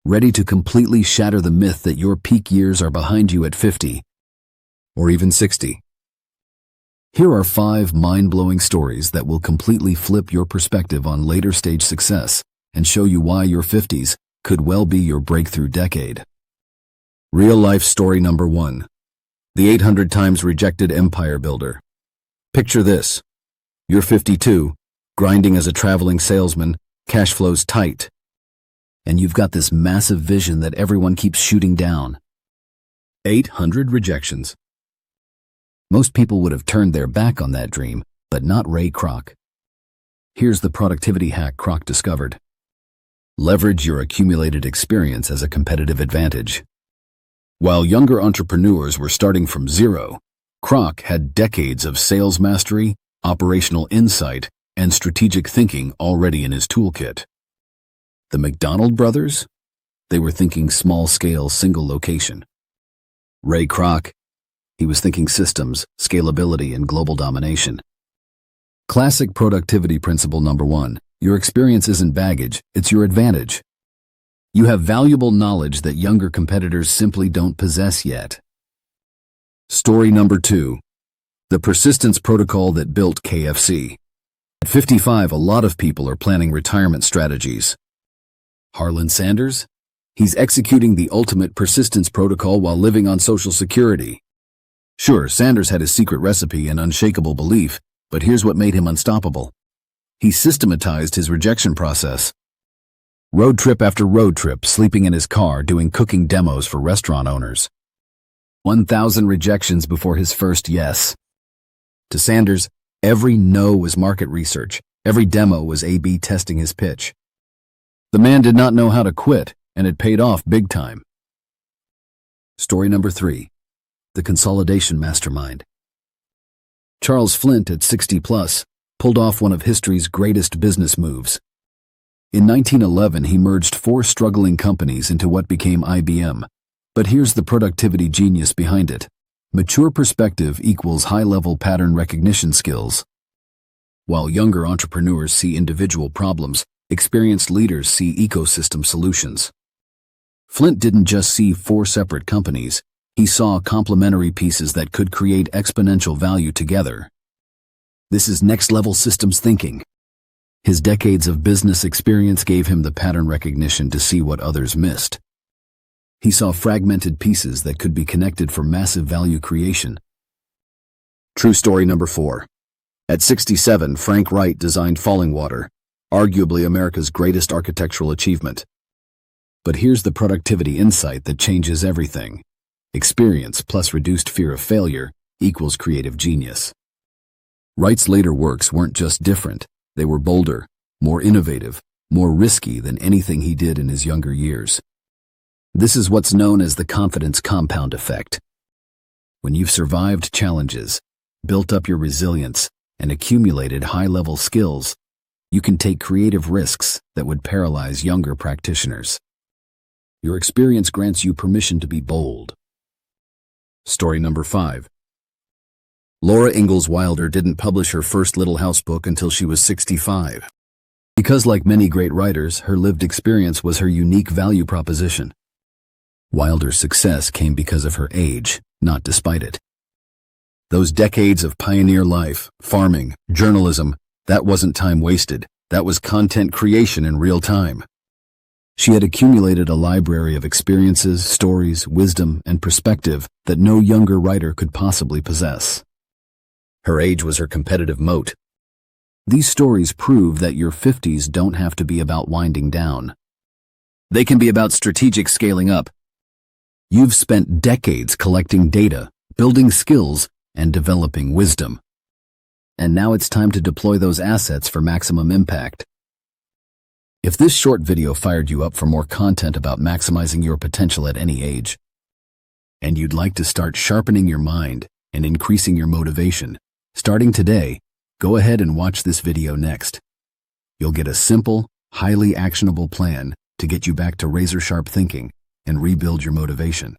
ready to completely shatter the myth that your peak years are behind you at 50 or even 60. Here are 5 mind-blowing stories that will completely flip your perspective on later-stage success and show you why your 50s could well be your breakthrough decade. Real-life story number 1. The 800 times rejected empire builder. Picture this. You're 52, grinding as a traveling salesman, cash flow's tight, and you've got this massive vision that everyone keeps shooting down. 800 rejections. Most people would have turned their back on that dream, but not Ray Kroc. Here's the productivity hack Kroc discovered. Leverage your accumulated experience as a competitive advantage. While younger entrepreneurs were starting from zero, Kroc had decades of sales mastery, operational insight, and strategic thinking already in his toolkit. The McDonald brothers? They were thinking small-scale, single-location. Ray Kroc? He was thinking systems, scalability, and global domination. Classic productivity principle number 1. Your experience isn't baggage, it's your advantage. You have valuable knowledge that younger competitors simply don't possess yet. Story number 2. The persistence protocol that built KFC. At 55, a lot of people are planning retirement strategies. Harlan Sanders? He's executing the ultimate persistence protocol while living on Social Security. Sure, Sanders had his secret recipe and unshakable belief, but here's what made him unstoppable. He systematized his rejection process. Road trip after road trip, sleeping in his car, doing cooking demos for restaurant owners. 1,000 rejections before his first yes. To Sanders, every no was market research. Every demo was A/B testing his pitch. The man did not know how to quit, and it paid off big time. Story number 3. The consolidation mastermind. Charles Flint, at 60+, pulled off one of history's greatest business moves. In 1911, he merged 4 struggling companies into what became IBM. But here's the productivity genius behind it. Mature perspective equals high-level pattern recognition skills. While younger entrepreneurs see individual problems, experienced leaders see ecosystem solutions. Flint didn't just see 4 separate companies, he saw complementary pieces that could create exponential value together. This is next-level systems thinking. His decades of business experience gave him the pattern recognition to see what others missed. He saw fragmented pieces that could be connected for massive value creation. True story number 4. At 67, Frank Wright designed Fallingwater, arguably America's greatest architectural achievement. But here's the productivity insight that changes everything. Experience plus reduced fear of failure equals creative genius. Wright's later works weren't just different, they were bolder, more innovative, more risky than anything he did in his younger years. This is what's known as the confidence compound effect. When you've survived challenges, built up your resilience, and accumulated high-level skills, you can take creative risks that would paralyze younger practitioners. Your experience grants you permission to be bold. Story number 5. Laura Ingalls Wilder didn't publish her first Little House book until she was 65. Because like many great writers, her lived experience was her unique value proposition. Wilder's success came because of her age, not despite it. Those decades of pioneer life, farming, journalism, that wasn't time wasted, that was content creation in real time. She had accumulated a library of experiences, stories, wisdom, and perspective that no younger writer could possibly possess. Her age was her competitive moat. These stories prove that your 50s don't have to be about winding down. They can be about strategic scaling up. You've spent decades collecting data, building skills, and developing wisdom. And now it's time to deploy those assets for maximum impact. If this short video fired you up for more content about maximizing your potential at any age, and you'd like to start sharpening your mind and increasing your motivation, starting today, go ahead and watch this video next. You'll get a simple, highly actionable plan to get you back to razor-sharp thinking and rebuild your motivation.